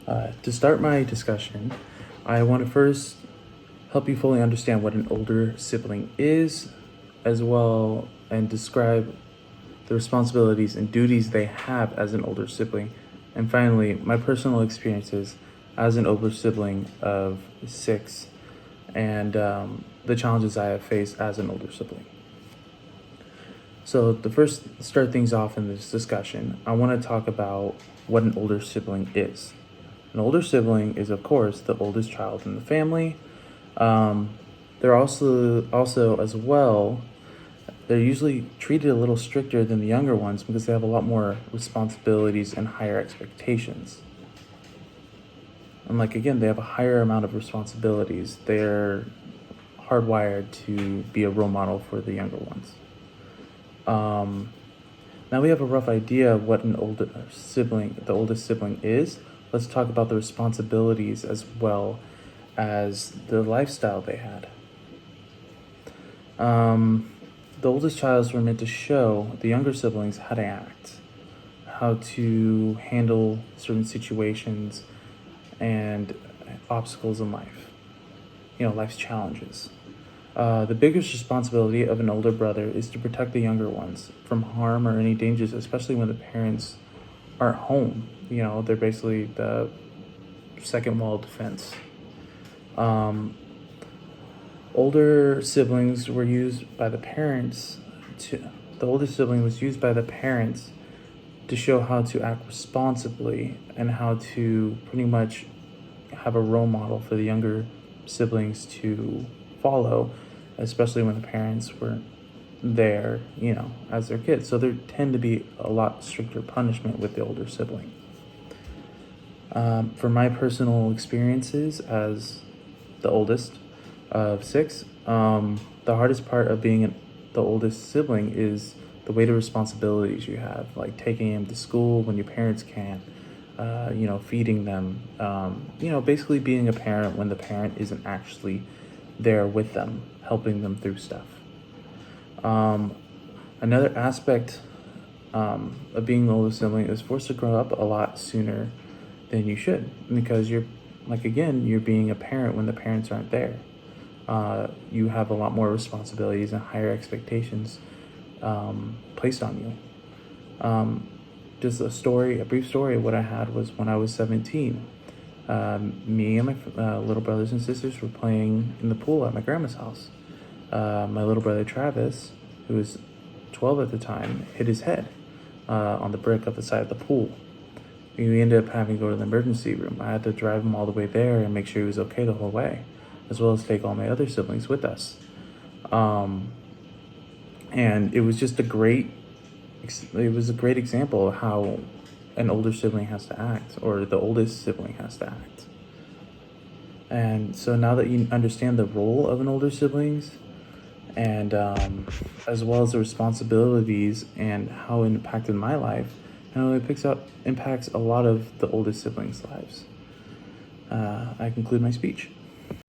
To start my discussion, I want to first help you fully understand what an older sibling is, as well, and describe the responsibilities and duties they have as an older sibling. And finally, my personal experiences as an older sibling of 6 and the challenges I have faced as an older sibling. So, to first start things off in this discussion, I want to talk about what an older sibling is. An older sibling is, of course, the oldest child in the family. They're also as well, they're usually treated a little stricter than the younger ones because they have a lot more responsibilities and higher expectations. And again, they have a higher amount of responsibilities. They're hardwired to be a role model for the younger ones. Now we have a rough idea of what the oldest sibling is. Let's talk about the responsibilities as well as the lifestyle they had. The oldest childs were meant to show the younger siblings how to act, how to handle certain situations and obstacles in life, life's challenges. The biggest responsibility of an older brother is to protect the younger ones from harm or any dangers, especially when the parents aren't home. They're basically the second wall of defense. Older siblings were used by the parents the oldest sibling was used by the parents to show how to act responsibly and how to pretty much have a role model for the younger siblings to follow, especially when the parents weren't there, as their kids. So there tend to be a lot stricter punishment with the older sibling. For my personal experiences as the oldest of 6, the hardest part of being the oldest sibling is the weight of responsibilities you have, like taking them to school when your parents can't, feeding them, basically being a parent when the parent isn't actually there with them, helping them through stuff. Another aspect of being the oldest sibling is forced to grow up a lot sooner than you should, because you're being a parent when the parents aren't there. You have a lot more responsibilities and higher expectations placed on you. Just a brief story of what I had was when I was 17. Me and my little brothers and sisters were playing in the pool at my grandma's house. My little brother Travis, who was 12 at the time, hit his head on the brick of the side of the pool. We ended up having to go to the emergency room. I had to drive him all the way there and make sure he was okay the whole way, as well as take all my other siblings with us. And it was just a great example of how an older sibling has to act, or the oldest sibling has to act. And so now that you understand the role of an older siblings, and as well as the responsibilities and how it impacted my life, it impacts a lot of the oldest siblings' lives. I conclude my speech.